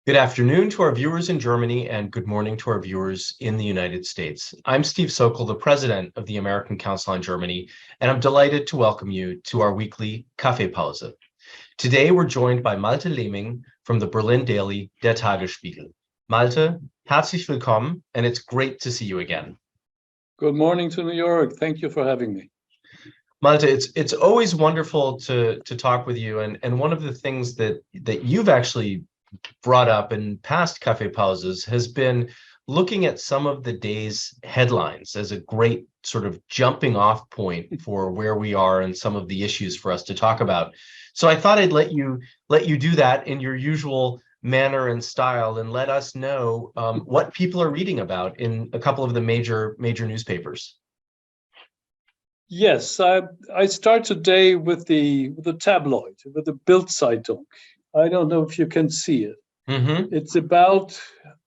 Good afternoon to our viewers in Germany and good morning to our viewers in the United States. I'm Steve Sokol, the president of the American Council on Germany, and I'm delighted to welcome you to our weekly Kaffeepause. Today, we're joined by Malte Lehming from the Berlin daily Der Tagesspiegel. Malte, herzlich willkommen, and it's great to see you again. Good morning to New York. Thank you for having me. Malte, it's always wonderful to talk with you, and one of the things that you've actually brought up in past Kaffeepauses has been looking at some of the day's headlines as a great sort of jumping off point for where we are and some of the issues for us to talk about. So I thought I'd let you do that in your usual manner and style and let us know what people are reading about in a couple of the major newspapers. Yes, I start today with the tabloid, with the Bild Zeitung. I don't know if you can see it. Mm-hmm. It's about,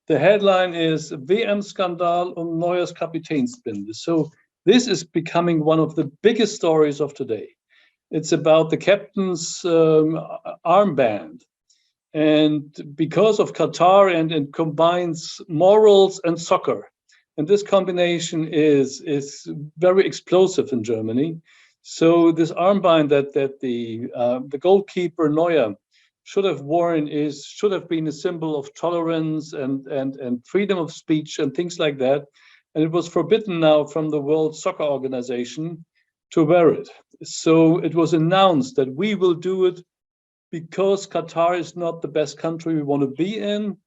the headline is WM-Skandal neues Kapitänsbinde. So this is becoming one of the biggest stories of today. It's about the captain's armband. And because of Qatar, and it combines morals and soccer. And this combination is very explosive in Germany. So this armband that the goalkeeper Neuer should have worn should have been a symbol of tolerance and freedom of speech and things like that. And it was forbidden now from the World Soccer Organization to wear it. So it was announced that we will do it because Qatar is not the best country we want to be in,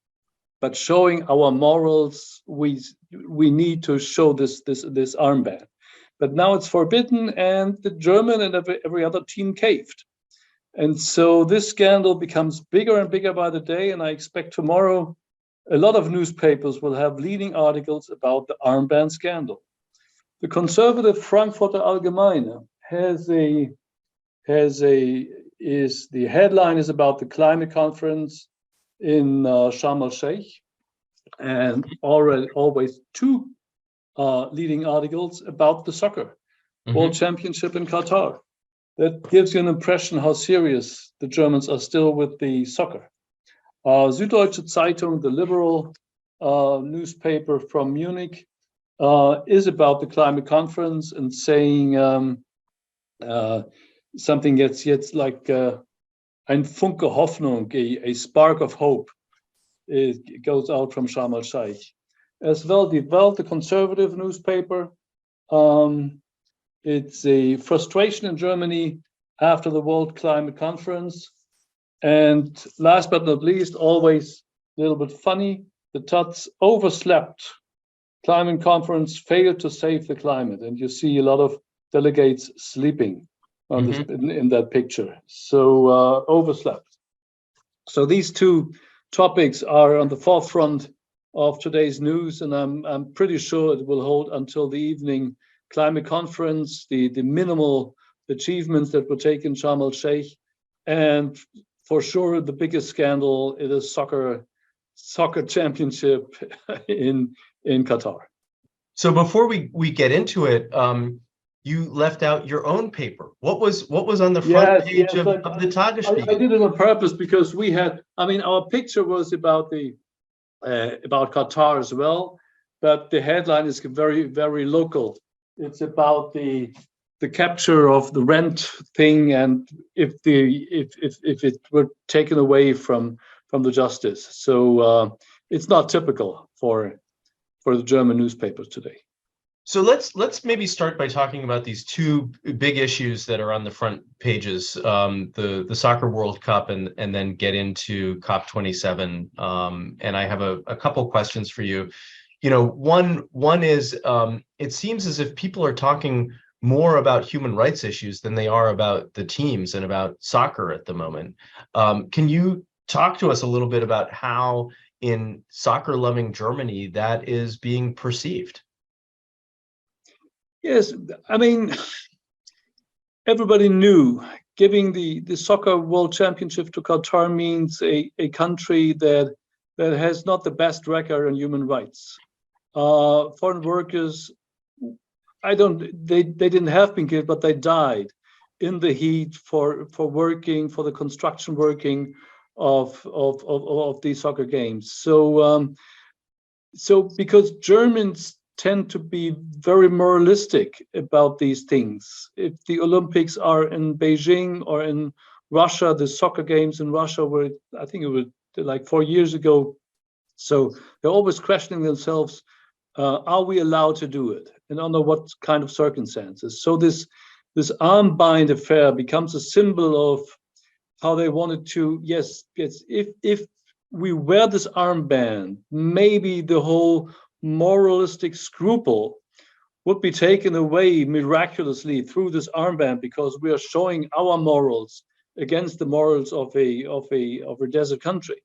but showing our morals, we need to show this armband. But now it's forbidden, and the German and every other team caved. And so this scandal becomes bigger and bigger by the day, and I expect tomorrow a lot of newspapers will have leading articles about the armband scandal. The conservative Frankfurter Allgemeine the headline is about the climate conference in Sharm el-Sheikh, and always two leading articles about the soccer World Championship in Qatar. That gives you an impression how serious the Germans are still with the soccer. Süddeutsche Zeitung, the liberal newspaper from Munich, is about the climate conference and saying something that's like ein Funke Hoffnung, a spark of hope. It goes out from Sharm el-Sheikh. As well, the Welt, the conservative newspaper, it's a frustration in Germany after the World Climate Conference. And last but not least, always a little bit funny, the Taz overslept. Climate conference failed to save the climate. And you see a lot of delegates sleeping on this, in that picture. So overslept. So these two topics are on the forefront of today's news, and I'm pretty sure it will hold until the evening climate conference, the minimal achievements that were taken in Sharm el-Sheikh, and for sure the biggest scandal is a soccer championship in Qatar. So before we get into it, you left out your own paper. What was on the front page of the Tagesspiegel? I did it on purpose because our picture was about Qatar as well, but the headline is very, very local. It's about the capture of the rent thing, and if it were taken away from the justice. So it's not typical for the German newspapers today. So let's maybe start by talking about these two big issues that are on the front pages, the Soccer World Cup and then get into COP27. And I have a couple questions for you. You know, one is it seems as if people are talking more about human rights issues than they are about the teams and about soccer at the moment. Can you talk to us a little bit about how in soccer-loving Germany that is being perceived? Yes, I mean, everybody knew giving the Soccer World Championship to Qatar means a country that has not the best record on human rights. Foreign workers, they didn't have been killed, but they died in the heat for working, for the construction working, of these soccer games. So because Germans tend to be very moralistic about these things. If the Olympics are in Beijing or in Russia, the soccer games in Russia were, I think it was like 4 years ago. So they're always questioning themselves, are we allowed to do it? And under what kind of circumstances? So this armbind affair becomes a symbol of how they wanted to, yes, if we wear this armband, maybe the whole moralistic scruple would be taken away miraculously through this armband, because we are showing our morals against the morals of a desert country.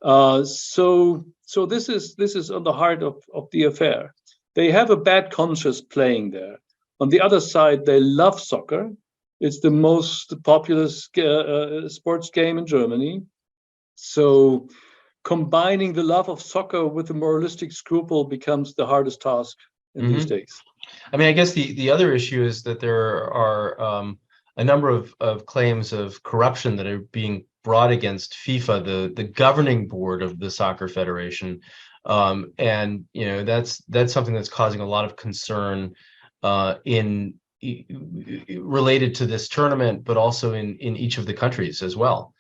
So this is on the heart of the affair. They have a bad conscience playing there. On the other side, they love soccer. It's the most popular sports game in Germany. So combining the love of soccer with the moralistic scruple becomes the hardest task in these days. I mean, I guess the other issue is that there are a number of claims of corruption that are being brought against FIFA, the governing board of the soccer federation, and that's something that's causing a lot of concern related to this tournament, but also in each of the countries as well.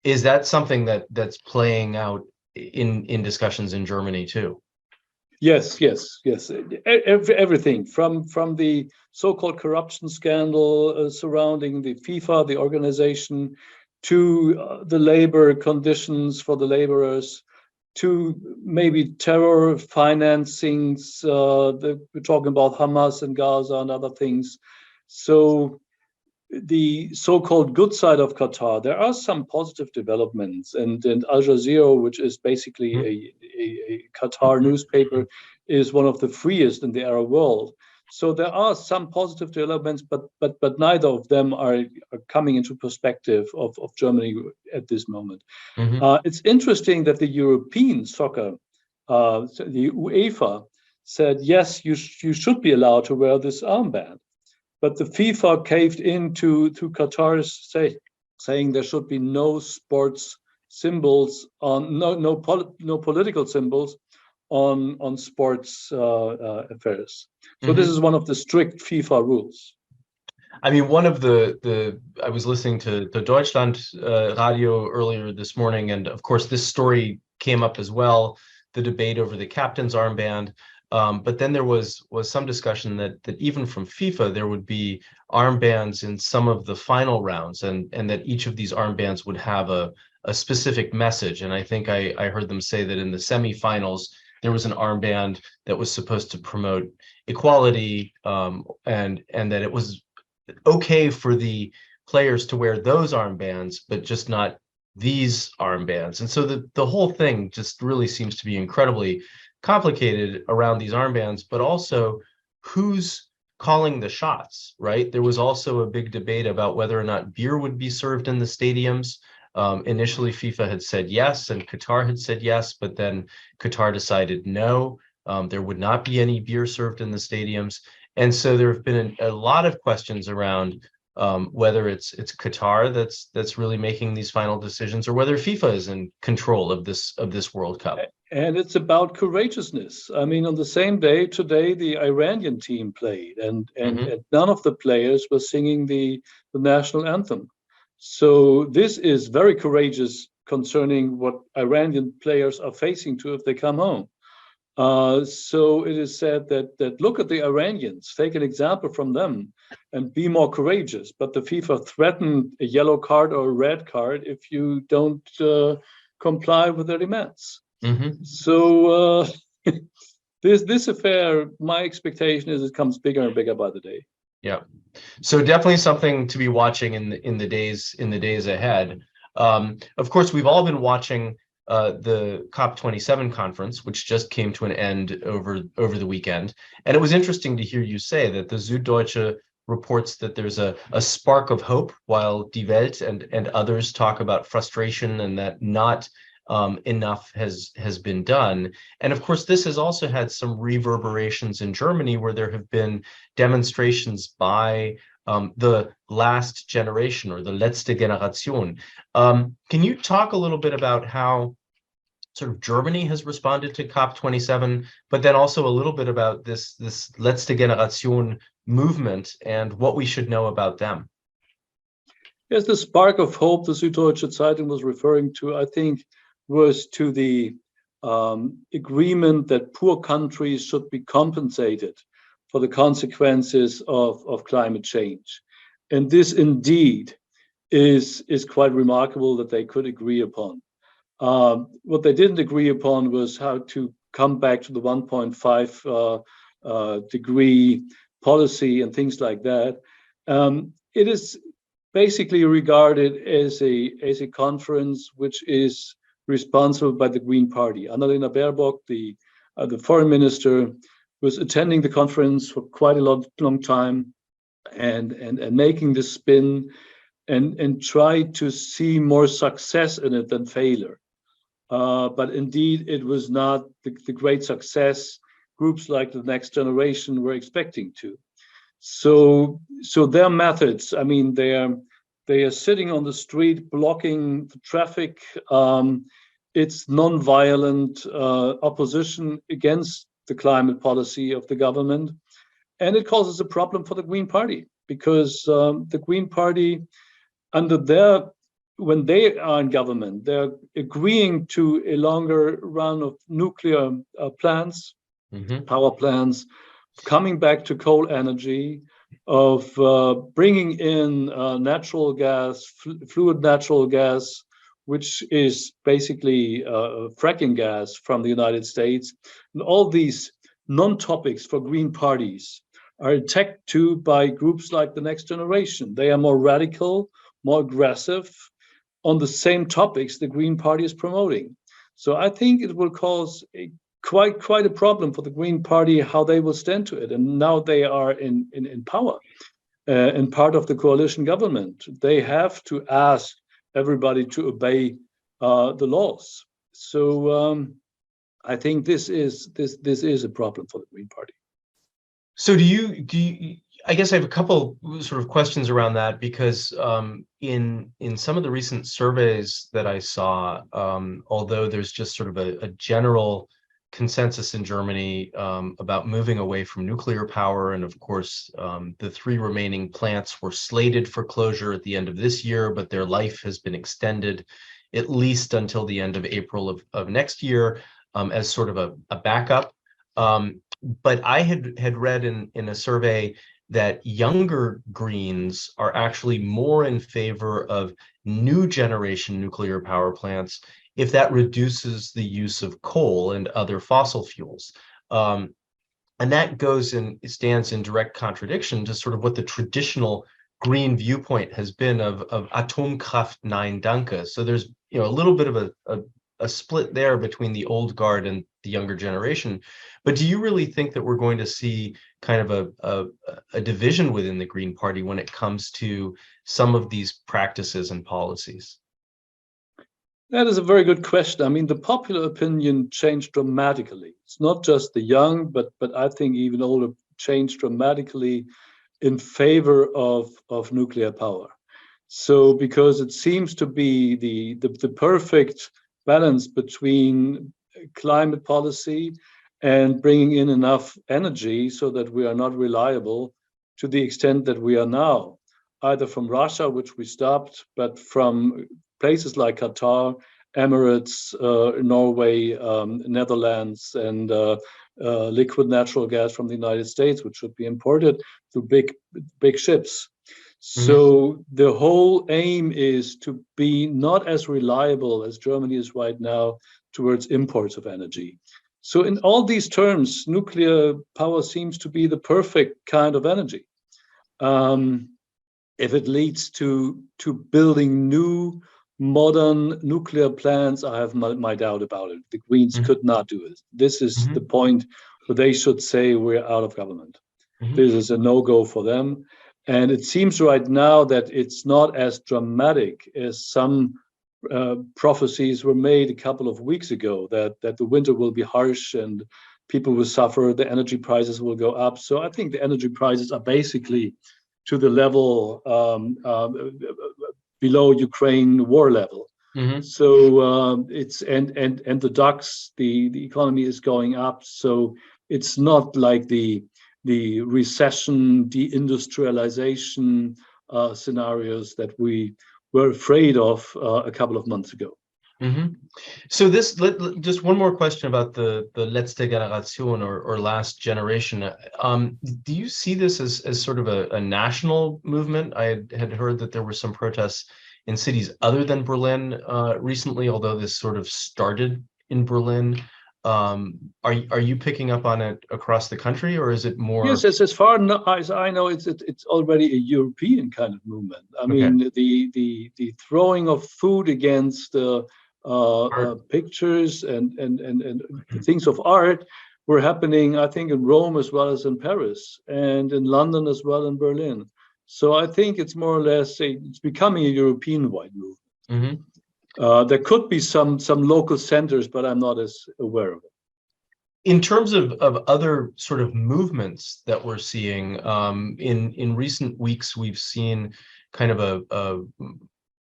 Is that something that's playing out in discussions in Germany too? Yes. Everything from the so-called corruption scandal surrounding the FIFA, the organization, to the labor conditions for the laborers, to maybe terror financings. We're talking about Hamas and Gaza and other things. So the so-called good side of Qatar, there are some positive developments, and Al Jazeera, which is basically a Qatar newspaper, is one of the freest in the Arab world. So there are some positive developments, but neither of them are coming into perspective of Germany at this moment. It's interesting that the European soccer, the UEFA, said yes, you should be allowed to wear this armband. But the FIFA caved into Qatar, saying there should be no sports symbols on no political symbols on sports affairs. So this is one of the strict FIFA rules. I mean, one of I was listening to Deutschland radio earlier this morning, and of course this story came up as well, the debate over the captain's armband. But then there was some discussion that even from FIFA, there would be armbands in some of the final rounds, and that each of these armbands would have a specific message. And I think I heard them say that in the semifinals, there was an armband that was supposed to promote equality, and that it was okay for the players to wear those armbands, but just not these armbands. And so the whole thing just really seems to be incredibly complicated around these armbands, but also who's calling the shots, right? There was also a big debate about whether or not beer would be served in the stadiums. Initially, FIFA had said yes, and Qatar had said yes, but then Qatar decided no, there would not be any beer served in the stadiums. And so there have been a lot of questions around whether it's Qatar that's really making these final decisions, or whether FIFA is in control of this World Cup. And it's about courageousness. I mean, on the same day today, the Iranian team played, and none of the players were singing the national anthem. So this is very courageous concerning what Iranian players are facing to if they come home. So it is said that look at the Iranians, take an example from them and be more courageous. But the FIFA threatened a yellow card or a red card if you don't comply with their demands. So this affair, my expectation is it comes bigger and bigger by the day. Yeah, so definitely something to be watching in the days ahead. Of course, we've all been watching the COP27 conference, which just came to an end over the weekend. And it was interesting to hear you say that the Süddeutsche reports that there's a spark of hope, while Die Welt and others talk about frustration and that not enough has been done. And of course, this has also had some reverberations in Germany, where there have been demonstrations by the last generation or the letzte Generation. Can you talk a little bit about how sort of Germany has responded to COP27, but then also a little bit about this letzte Generation movement and what we should know about them? Yes, the spark of hope the Süddeutsche Zeitung was referring to, I think, was to the agreement that poor countries should be compensated for the consequences of climate change. And this indeed is quite remarkable that they could agree upon. What they didn't agree upon was how to come back to the 1.5 degree policy and things like that. It is basically regarded as a conference which is responsible by the Green Party. Annalena Baerbock, the foreign minister, was attending the conference for quite a long time and making the spin and tried to see more success in it than failure. But indeed, it was not the great success groups like the Next Generation were expecting to. So their methods, I mean, they are sitting on the street blocking the traffic. It's non-violent opposition against the climate policy of the government. And it causes a problem for the Green Party because the Green Party, when they are in government, they're agreeing to a longer run of nuclear plants, power plants, coming back to coal energy, of bringing in natural gas, fluid natural gas, which is basically fracking gas from the United States. And all these non-topics for green parties are attacked too by groups like the Next Generation. They are more radical, more aggressive on the same topics the Green Party is promoting. So I think it will cause quite a problem for the Green Party how they will stand to it. And now they are in power and part of the coalition government. They have to ask everybody to obey the laws. So I think this is a problem for the Green Party. So do you? I guess I have a couple sort of questions around that because in some of the recent surveys that I saw, although there's just sort of a general consensus in Germany about moving away from nuclear power, and of course the 3 remaining plants were slated for closure at the end of this year, but their life has been extended at least until the end of April of next year as sort of a backup. But I had read in a survey that younger Greens are actually more in favor of new generation nuclear power plants if that reduces the use of coal and other fossil fuels. And that stands in direct contradiction to sort of what the traditional Green viewpoint has been of Atomkraft Nein Danke. So there's a little bit of a split there between the old guard and the younger generation. But do you really think that we're going to see kind of a division within the Green Party when it comes to some of these practices and policies? That is a very good question. I mean, the popular opinion changed dramatically. It's not just the young, but I think even older changed dramatically in favor of nuclear power. So because it seems to be the perfect balance between climate policy and bringing in enough energy so that we are not reliable to the extent that we are now, either from Russia, which we stopped, but from places like Qatar, Emirates, Norway, Netherlands, and liquid natural gas from the United States, which should be imported through big ships. So the whole aim is to be not as reliable as Germany is right now towards imports of energy. So in all these terms, nuclear power seems to be the perfect kind of energy. If it leads to building new modern nuclear plants, I have my doubt about it. The Greens could not do it. This is the point where they should say we're out of government. This is a no-go for them. And it seems right now that it's not as dramatic as some prophecies were made a couple of weeks ago, that the winter will be harsh and people will suffer, the energy prices will go up. So I think the energy prices are basically to the level below Ukraine war level. So it's and the DAX, the economy is going up. So it's not like the recession, deindustrialization scenarios that we were afraid of a couple of months ago. So just one more question about the letzte Generation or last generation. Do you see this as sort of a national movement? I had heard that there were some protests in cities other than Berlin recently, although this sort of started in Berlin. Are you picking up on it across the country, or is it more? Yes, as far as I know, it's already a European kind of movement. I mean, the throwing of food against pictures and things of art were happening, I think, in Rome as well as in Paris, and in London as well in Berlin. So I think it's more or less it's becoming a European-wide movement. There could be some local centers, but I'm not as aware of it. In terms of other sort of movements that we're seeing, in recent weeks, we've seen kind of a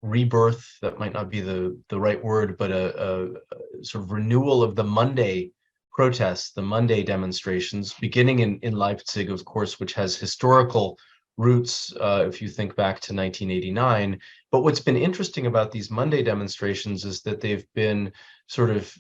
rebirth, that might not be the right word, but a sort of renewal of the Monday protests, the Monday demonstrations, beginning in Leipzig, of course, which has historical roots, if you think back to 1989. But what's been interesting about these Monday demonstrations is that they've been sort of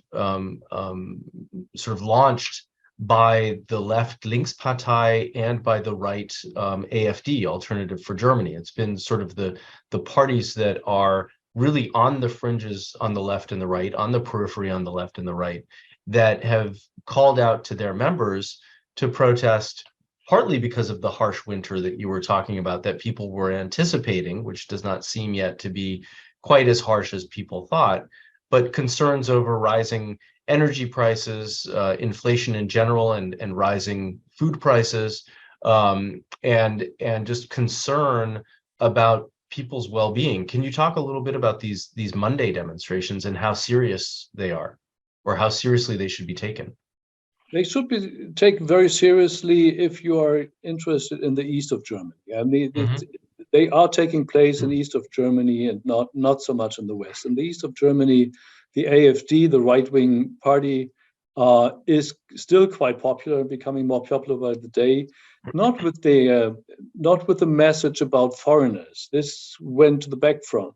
launched by the left Linkspartei and by the right AfD, Alternative for Germany. It's been sort of the parties that are really on the fringes on the left and the right, on the periphery on the left and the right, that have called out to their members to protest, partly because of the harsh winter that you were talking about that people were anticipating, which does not seem yet to be quite as harsh as people thought, but concerns over rising energy prices, inflation in general, and rising food prices, and just concern about people's well-being. Can you talk a little bit about these Monday demonstrations and how serious they are, or how seriously they should be taken? They should be taken very seriously if you are interested in the east of Germany. I mean, they are taking place in the east of Germany and not so much in the west. In the east of Germany, the AfD, the right-wing party, is still quite popular, becoming more popular by the day. Not with the message about foreigners. This went to the back front,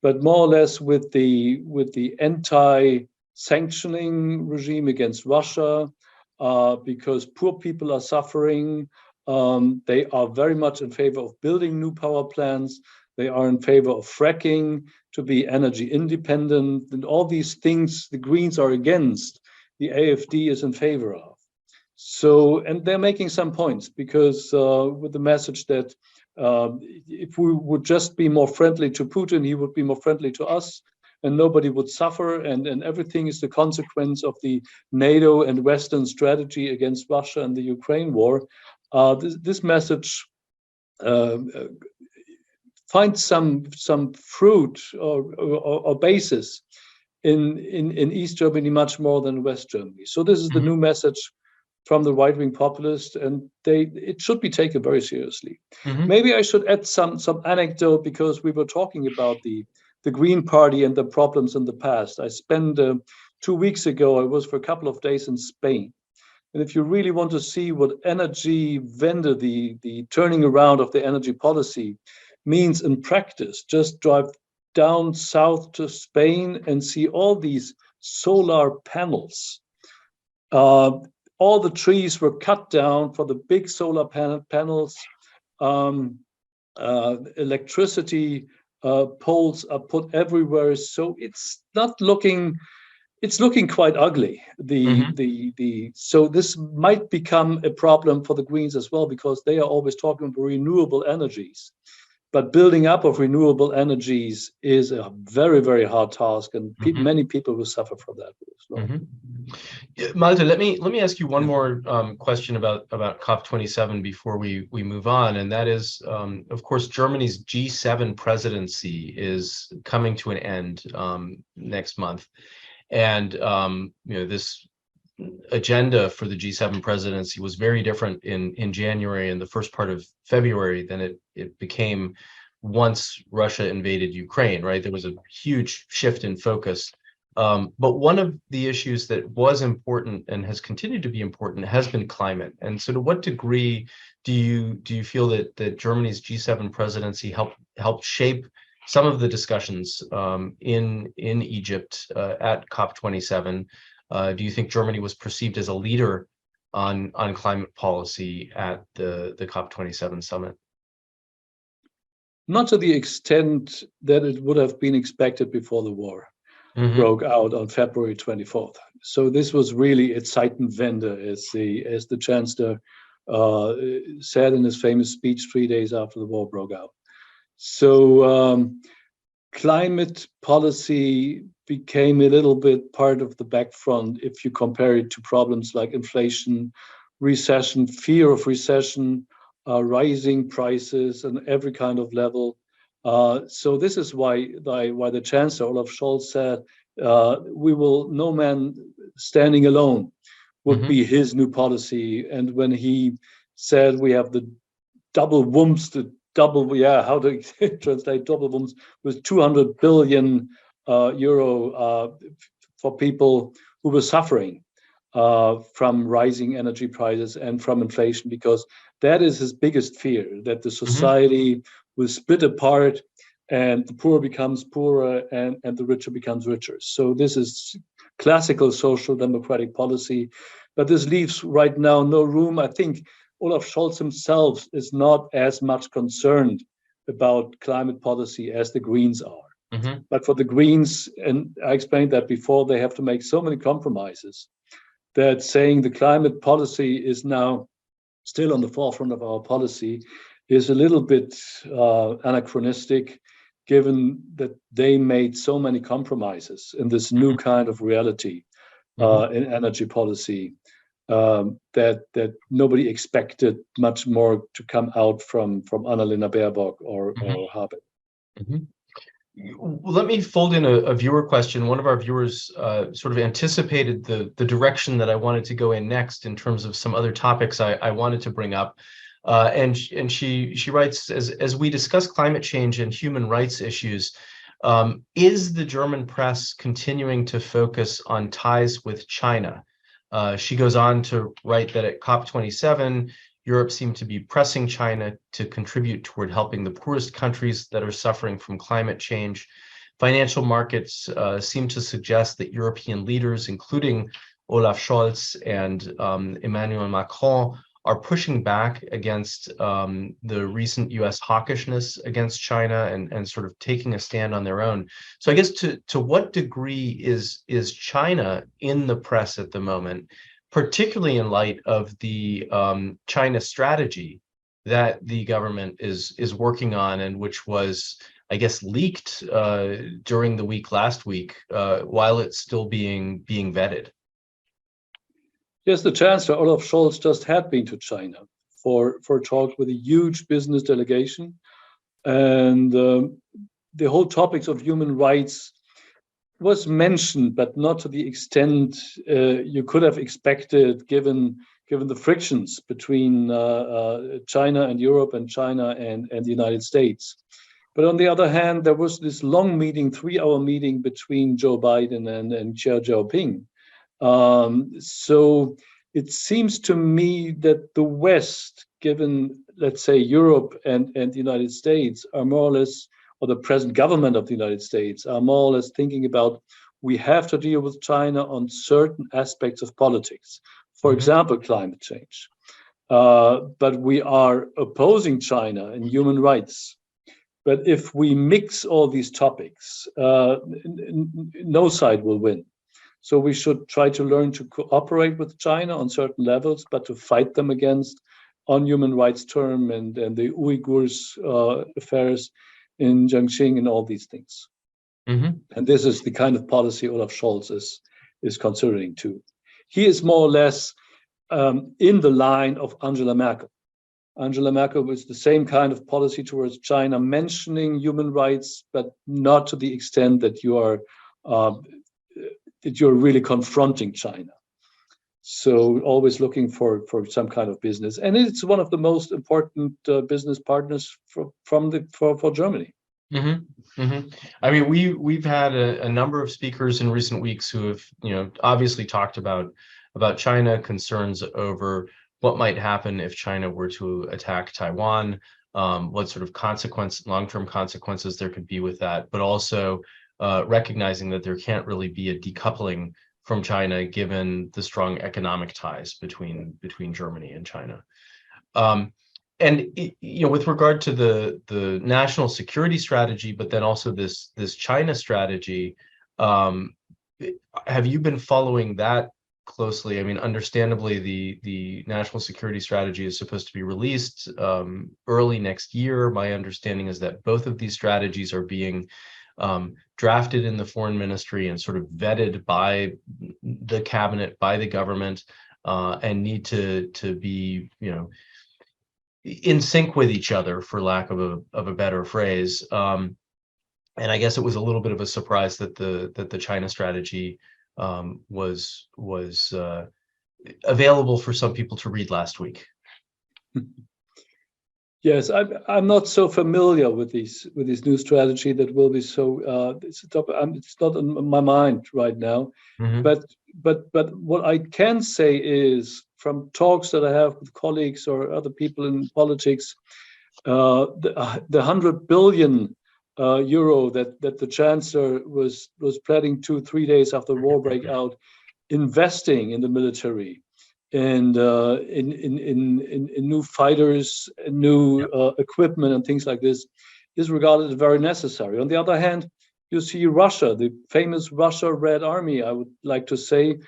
but more or less with the anti-sanctioning regime against Russia, because poor people are suffering. They are very much in favor of building new power plants. They are in favor of fracking to be energy independent, and all these things the Greens are against, the AfD is in favor of. So, and they're making some points, because with the message that if we would just be more friendly to Putin, he would be more friendly to us, and nobody would suffer, and everything is the consequence of the NATO and Western strategy against Russia and the Ukraine war. This message finds some fruit or basis in East Germany much more than West Germany. So this is the new message from the right-wing populists, and it should be taken very seriously. Maybe I should add some anecdote, because we were talking about the Green Party and the problems in the past. I spent 2 weeks ago, I was for a couple of days in Spain. And if you really want to see what energy vendor, the turning around of the energy policy means in practice, just drive down south to Spain and see all these solar panels. All the trees were cut down for the big solar panels. Electricity poles are put everywhere, so it's looking quite ugly. So this might become a problem for the Greens as well, because they are always talking about renewable energies. But building up of renewable energies is a very, very hard task, and many people will suffer from that as well. Malte, let me ask you one more question about COP27 before we move on, and that is, of course, Germany's G7 presidency is coming to an end next month, and this agenda for the G7 presidency was very different in January and the first part of February than it became once Russia invaded Ukraine, right? There was a huge shift in focus. But one of the issues that was important and has continued to be important has been climate. And so to what degree do you feel that Germany's G7 presidency helped shape some of the discussions in Egypt at COP27? Do you think Germany was perceived as a leader on climate policy at the COP27 summit? Not to the extent that it would have been expected before the war broke out on February 24th. So this was really a Zeitenwende, as the chancellor said in his famous speech 3 days after the war broke out. So climate policy became a little bit part of the back front if you compare it to problems like inflation, recession, fear of recession, rising prices on every kind of level. So this is why the Chancellor Olaf Scholz said, no man standing alone would be his new policy. And when he said we have the double wumms, how to translate double wumms, with 200 billion euro for people who were suffering from rising energy prices and from inflation, because that is his biggest fear, that the society will split apart and the poor becomes poorer and the richer becomes richer. So this is classical social democratic policy, but this leaves right now no room. I think Olaf Scholz himself is not as much concerned about climate policy as the Greens are. But for the Greens, and I explained that before, they have to make so many compromises that saying the climate policy is now still on the forefront of our policy is a little bit anachronistic, given that they made so many compromises in this new kind of reality in energy policy that nobody expected much more to come out from Annalena Baerbock or Habeck. Well, let me fold in a viewer question. One of our viewers sort of anticipated the direction that I wanted to go in next in terms of some other topics I wanted to bring up. And she writes, as we discuss climate change and human rights issues, is the German press continuing to focus on ties with China? She goes on to write that at COP27, Europe seemed to be pressing China to contribute toward helping the poorest countries that are suffering from climate change. Financial markets seem to suggest that European leaders, including Olaf Scholz and Emmanuel Macron, are pushing back against the recent US hawkishness against China and sort of taking a stand on their own. So I guess to what degree is China in the press at the moment, particularly in light of the China strategy that the government is working on, and which was, I guess, leaked during the week last week while it's still being vetted? Yes, the Chancellor, Olaf Scholz, just had been to China for a talk with a huge business delegation. And the whole topics of human rights was mentioned, but not to the extent you could have expected, given the frictions between China and Europe and China and the United States. But on the other hand, there was this long meeting, 3-hour meeting between Joe Biden and Xi Jinping. So it seems to me that the West, given, let's say, Europe and the United States, are more or less, or the present government of the United States are more or less thinking about, we have to deal with China on certain aspects of politics, for example, climate change. But we are opposing China in human rights. But if we mix all these topics, no side will win. So we should try to learn to cooperate with China on certain levels, but to fight them against on human rights term and the Uyghurs affairs in Jiangxing and all these things. And this is the kind of policy Olaf Scholz is considering too. He is more or less in the line of Angela Merkel. Angela Merkel was the same kind of policy towards China, mentioning human rights, but not to the extent that you're really confronting China. So always looking for some kind of business, and it's one of the most important business partners for Germany. Mm-hmm. Mm-hmm. I mean, we've had a number of speakers in recent weeks who have, obviously talked about China, concerns over what might happen if China were to attack Taiwan, what sort of long-term consequences there could be with that, but also recognizing that there can't really be a decoupling from China given the strong economic ties between Germany and China. And with regard to the national security strategy, but then also this China strategy, have you been following that closely? I mean, understandably, the national security strategy is supposed to be released early next year. My understanding is that both of these strategies are being drafted in the foreign ministry and sort of vetted by the cabinet, by the government, and need to be, in sync with each other, for lack of a better phrase. And I guess it was a little bit of a surprise that the China strategy was available for some people to read last week. Yes, I'm not so familiar with this new strategy that will be so. It's not on my mind right now. Mm-hmm. But what I can say is, from talks that I have with colleagues or other people in politics, the 100 billion euro that the chancellor was planning 2-3 days after the war break out, investing in the military and in new fighters, new equipment and things like this, is regarded as very necessary. On the other hand, you see Russia, the famous Russia Red Army, I would like to say,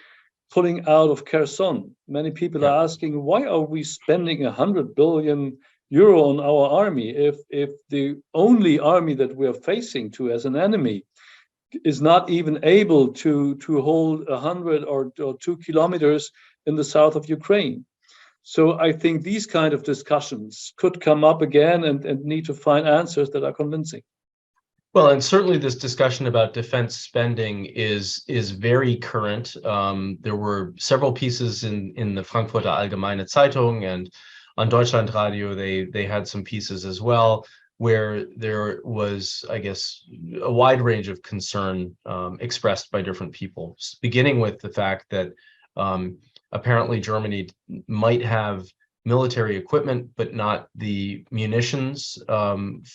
pulling out of Kherson. Many people are asking, why are we spending 100 billion euro on our army if the only army that we are facing to as an enemy is not even able to hold 100 or 2 kilometers in the south of Ukraine? So I think these kind of discussions could come up again and need to find answers that are convincing. Well, and certainly this discussion about defense spending is very current. There were several pieces in the Frankfurter Allgemeine Zeitung, and on Deutschlandradio they had some pieces as well, where there was, I guess, a wide range of concern expressed by different people, beginning with the fact that apparently Germany might have military equipment, but not the munitions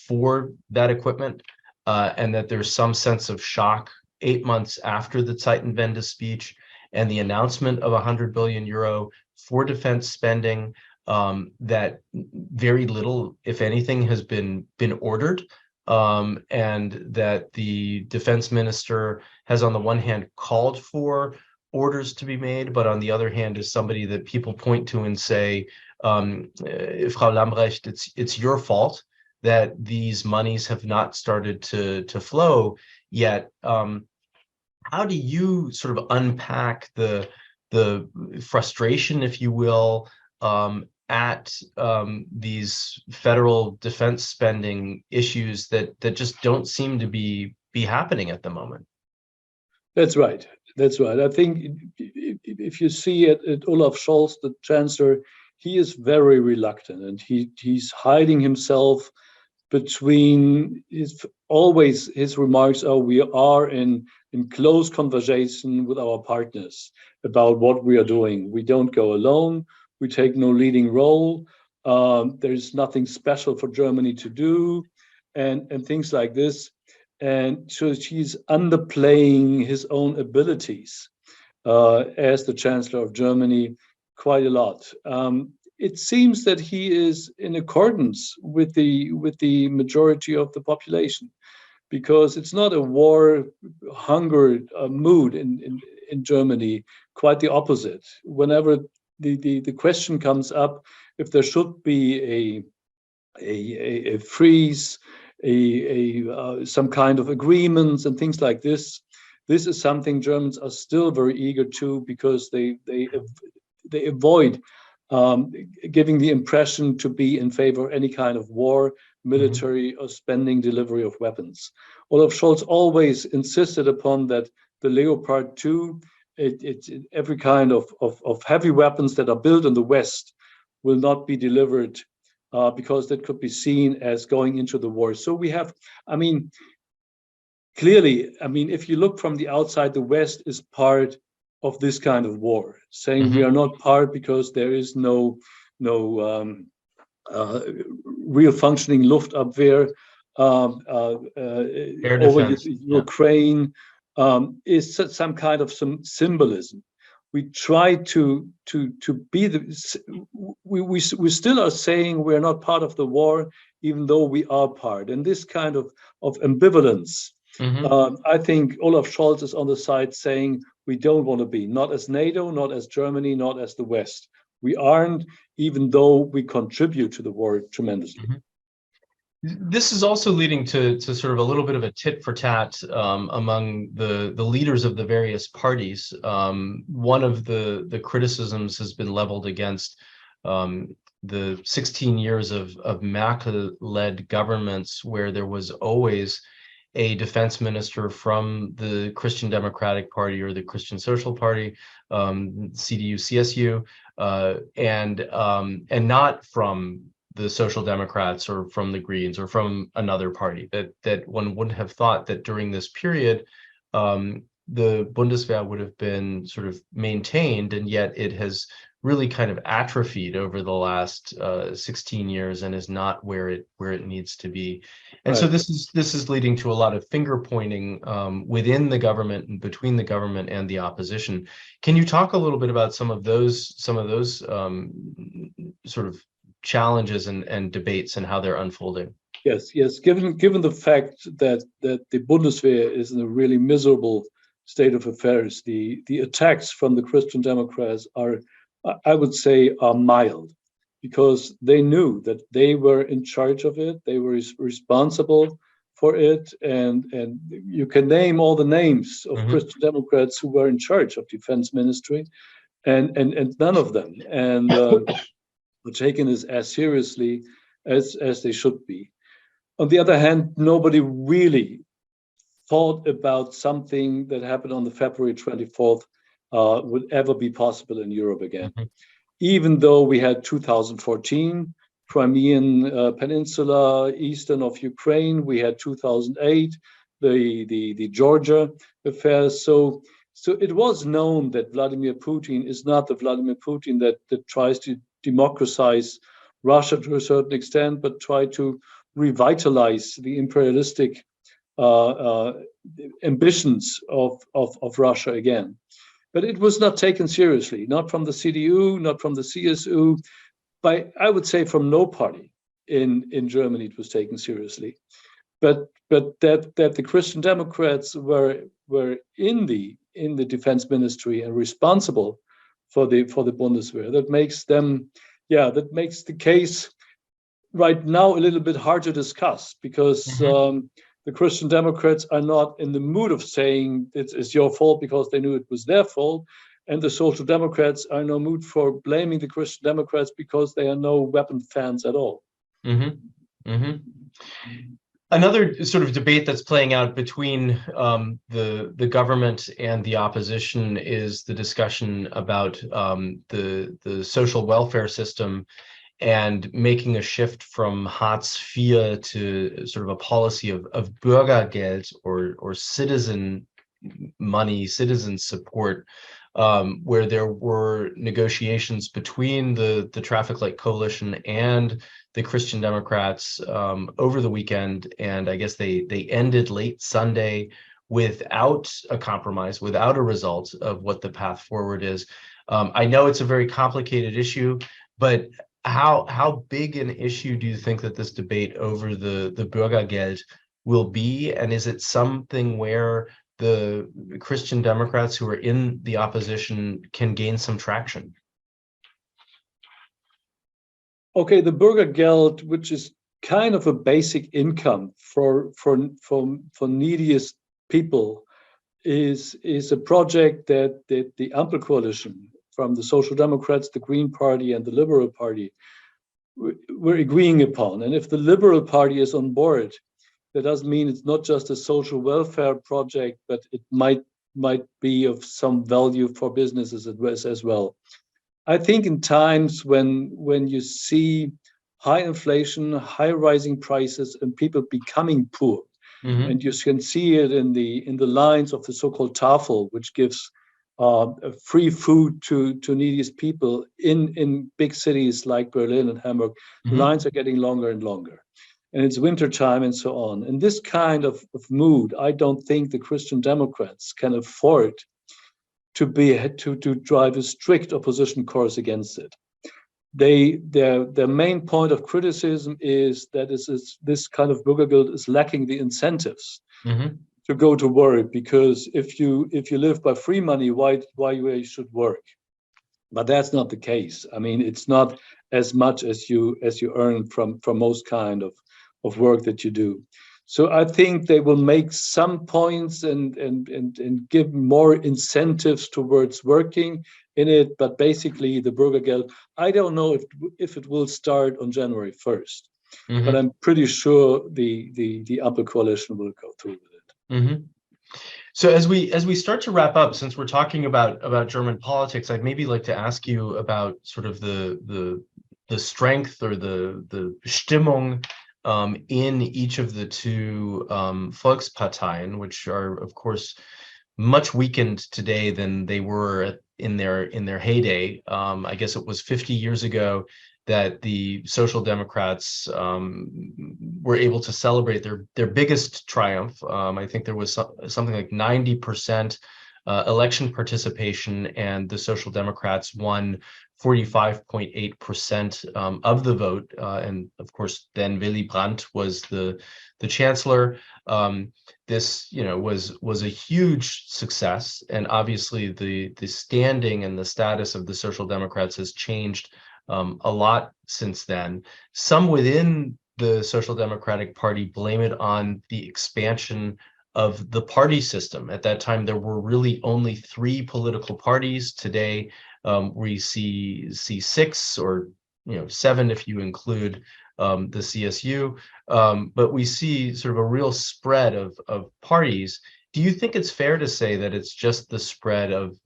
for that equipment. And that there's some sense of shock 8 months after the Zeitenwende speech and the announcement of 100 billion euro for defense spending, that very little, if anything, has been ordered, and that the defense minister has, on the one hand, called for orders to be made, but on the other hand is somebody that people point to and say, Frau Lambrecht, it's your fault that these monies have not started to flow yet. How do you sort of unpack the frustration, if you will, at these federal defense spending issues that just don't seem to be happening at the moment? That's right. I think if you see it at Olaf Scholz, the chancellor, he is very reluctant, and he's hiding himself between his remarks are, we are in close conversation with our partners about what we are doing. We don't go alone. We take no leading role. There's nothing special for Germany to do, and things like this. And so he's underplaying his own abilities as the Chancellor of Germany quite a lot. It seems that he is in accordance with the majority of the population, because it's not a war hunger mood in Germany. Quite the opposite. Whenever the question comes up, if there should be a freeze, some kind of agreements and things like this, this is something Germans are still very eager to, because they avoid giving the impression to be in favor of any kind of war, military or spending delivery of weapons. Olaf Scholz always insisted upon that the Leopard 2 every kind of heavy weapons that are built in the West will not be delivered because that could be seen as going into the war. So we have, I mean, clearly, I mean, if you look from the outside, the West is part of this kind of war, saying we are not part because there is no real functioning Luftabwehr Air over defense. Ukraine, is some kind of some symbolism. We try to be we still are saying we're not part of the war, even though we are part. And this kind of ambivalence, I think Olaf Scholz is on the side saying we don't want to be, not as NATO, not as Germany, not as the West. We aren't, even though we contribute to the war tremendously. This is also leading to sort of a little bit of a tit for tat among the leaders of the various parties. One of the criticisms has been leveled against the 16 years of Merkel-led governments, where there was always a defense minister from the Christian Democratic Party or the Christian Social Party, CDU, CSU, and not from the Social Democrats or from the Greens or from another party. That one wouldn't have thought that during this period, the Bundeswehr would have been sort of maintained, and yet it has really kind of atrophied over the last 16 years and is not where it needs to be. And so this is leading to a lot of finger pointing within the government and between the government and the opposition. Can you talk a little bit about some of those sort of challenges and debates and how they're unfolding? Yes. Given the fact that the Bundeswehr is in a really miserable state of affairs, the attacks from the Christian Democrats are, I would say, are mild, because they knew that they were in charge of it, they were responsible for it, and you can name all the names of Christian Democrats who were in charge of defense ministry, and none of them were taken as seriously as they should be. On the other hand, nobody really thought about something that happened on the February 24th would ever be possible in Europe again. Even though we had 2014, Crimean Peninsula, eastern of Ukraine, we had 2008, the Georgia affairs. So it was known that Vladimir Putin is not the Vladimir Putin that tries to democratize Russia to a certain extent, but try to revitalize the imperialistic ambitions of Russia again. But it was not taken seriously, not from the CDU, not from the CSU, I would say from no party in Germany it was taken seriously. But that the Christian Democrats were in the defense ministry and responsible for the Bundeswehr, that makes the case right now a little bit hard to discuss, because the Christian Democrats are not in the mood of saying it's your fault because they knew it was their fault. And the Social Democrats are in no mood for blaming the Christian Democrats because they are no weapon fans at all. Another sort of debate that's playing out between the government and the opposition is the discussion about the social welfare system and making a shift from Hartz IV to sort of a policy of Bürgergeld or citizen money, citizen support, where there were negotiations between the Traffic Light Coalition and the Christian Democrats over the weekend. And I guess they ended late Sunday without a compromise, without a result of what the path forward is. I know it's a very complicated issue, but how big an issue do you think that this debate over the Bürgergeld will be? And is it something where the Christian Democrats who are in the opposition can gain some traction? Okay, the Bürgergeld, which is kind of a basic income for neediest people, is a project that the Ampel coalition, from the Social Democrats, the Green Party, and the Liberal Party, we're agreeing upon. And if the Liberal Party is on board, that doesn't mean it's not just a social welfare project, but it might might be of some value for businesses as well. I think in times when you see high inflation, high rising prices, and people becoming poor, Hmm. and you can see it in the lines of the so-called Tafel, which gives free food to needy people in big cities like Berlin and Hamburg. The Hmm. lines are getting longer and longer, and it's winter time and so on. In this kind of mood, I don't think the Christian Democrats can afford to drive a strict opposition course against it. Their main point of criticism is that this kind of Bürgergeld is lacking the incentives Hmm. to go to work, because if you live by free money, why you should work? But that's not the case. I mean, it's not as much as you earn from most kind of work that you do. So I think they will make some points and give more incentives towards working in it. But basically, the Bürgergeld, I don't know if it will start on January 1st, but Hmm. I'm pretty sure the upper coalition will go through with it. Hmm. So as we start to wrap up, since we're talking about German politics, I'd maybe like to ask you about sort of the strength or the Stimmung in each of the two Volksparteien, which are of course much weakened today than they were in their heyday. I guess it was 50 years ago that the Social Democrats were able to celebrate their biggest triumph. I think there was something like 90% election participation, and the Social Democrats won 45.8% of the vote. And of course, then Willy Brandt was the chancellor. This, was a huge success, and obviously the standing and the status of the Social Democrats has changed a lot since then. Some within the Social Democratic Party blame it on the expansion of the party system. At that time, there were really only three political parties. Today, we see six, or seven if you include the CSU. But we see sort of a real spread of parties. Do you think it's fair to say that it's just the spread of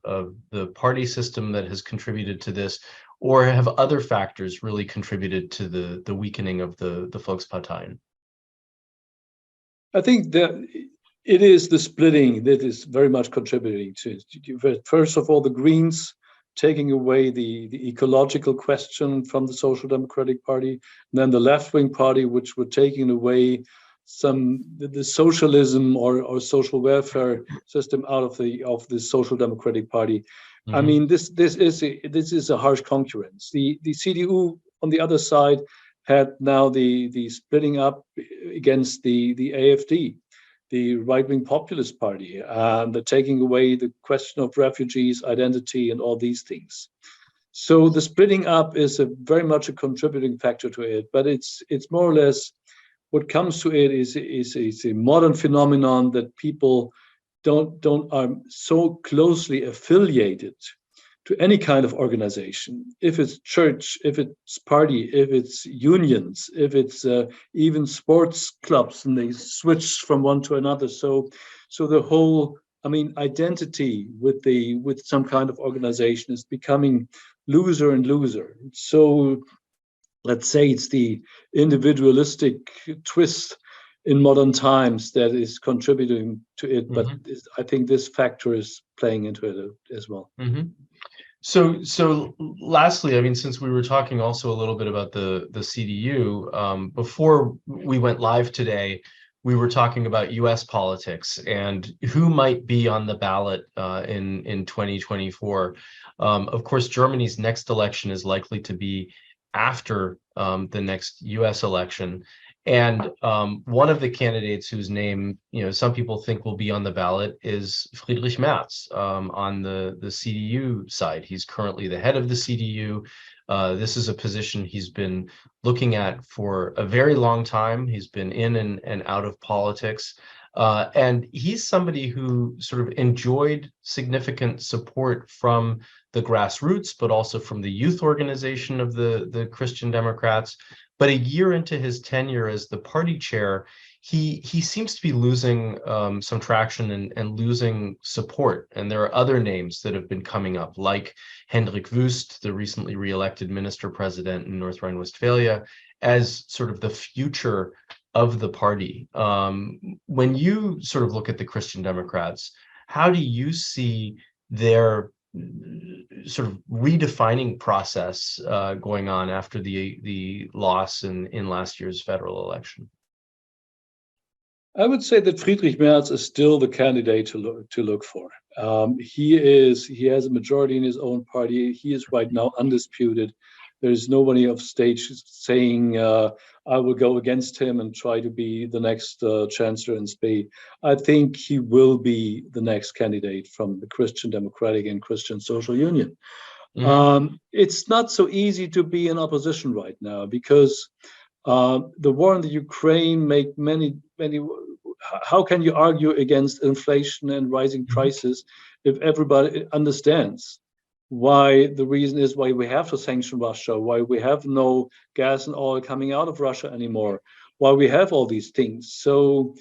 the party system that has contributed to this, or have other factors really contributed to the weakening of the Volksparteien? I think that it is the splitting that is very much contributing to it. First of all, the Greens taking away the ecological question from the Social Democratic Party, and then the left-wing party, which were taking away the socialism or social welfare system out of the Social Democratic Party. I Hmm. mean, this is a harsh concurrence. The CDU on the other side had now the splitting up against the AfD, the right-wing populist party, the taking away the question of refugees, identity, and all these things. So the splitting up is very much a contributing factor to it, but it's more or less what comes to it is a modern phenomenon that people don't are so closely affiliated to any kind of organization. If it's church, if it's party, if it's unions, if it's even sports clubs, and they switch from one to another. So the whole, I mean, identity with some kind of organization is becoming looser and looser. So let's say it's the individualistic twist in modern times that is contributing to it, but Hmm. I think this factor is playing into it as well. Hmm. So lastly, I mean, since we were talking also a little bit about the CDU, before we went live today, we were talking about U.S. politics and who might be on the ballot in 2024. Of course, Germany's next election is likely to be after the next U.S. election. And one of the candidates whose name, some people think will be on the ballot is Friedrich Merz on the CDU side. He's currently the head of the CDU. This is a position he's been looking at for a very long time. He's been in and out of politics. And he's somebody who sort of enjoyed significant support from the grassroots, but also from the youth organization of the Christian Democrats. But a year into his tenure as the party chair, he seems to be losing some traction and losing support. And there are other names that have been coming up, like Hendrik Wüst, the recently re-elected minister-president in North Rhine-Westphalia, as sort of the future of the party. When you sort of look at the Christian Democrats, how do you see their sort of redefining process going on after the loss in last year's federal election? I would say that Friedrich Merz is still the candidate to look for. He has a majority in his own party. He is right now undisputed. There is nobody off stage saying, I will go against him and try to be the next chancellor in Spain. I think he will be the next candidate from the Christian Democratic and Christian Social Union. It's not so easy to be in opposition right now because the war in the Ukraine make many. How can you argue against inflation and rising prices if everybody understands why the reason is why we have to sanction Russia, why we have no gas and oil coming out of Russia anymore, why we have all these things. So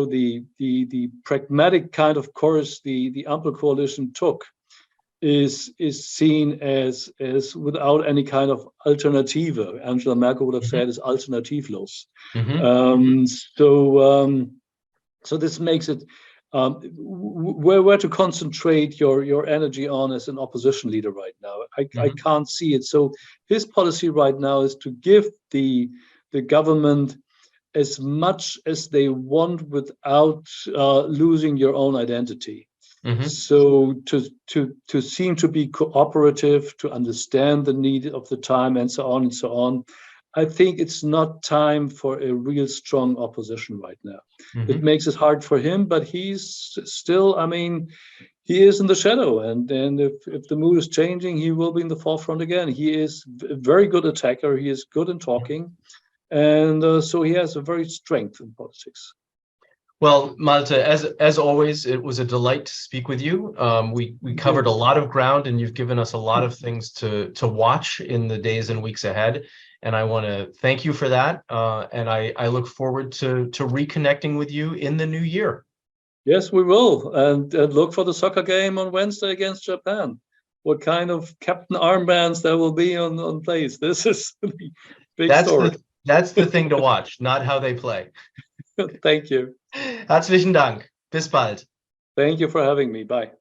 the pragmatic kind of course the Ampel coalition took is seen as without any kind of alternative. Angela Merkel would have said is alternativlos. So this makes it where to concentrate your energy on as an opposition leader right now. I can't see it. So his policy right now is to give the government as much as they want without losing your own identity. So to seem to be cooperative, to understand the need of the time, and so on and so on. I think it's not time for a real strong opposition right now. It makes it hard for him, but he's still, I mean, he is in the shadow. And if the mood is changing, he will be in the forefront again. He is a very good attacker. He is good in talking. And so he has a very strength in politics. Well, Malte, as always, it was a delight to speak with you. We covered a lot of ground, and you've given us a lot of things to watch in the days and weeks ahead. And I want to thank you for that. And I look forward to reconnecting with you in the new year. Yes, we will. And look for the soccer game on Wednesday against Japan. What kind of captain armbands there will be on place. This is a big story. That's the thing to watch, not how they play. Thank you. Herzlichen Dank. Bis bald. Thank you for having me. Bye.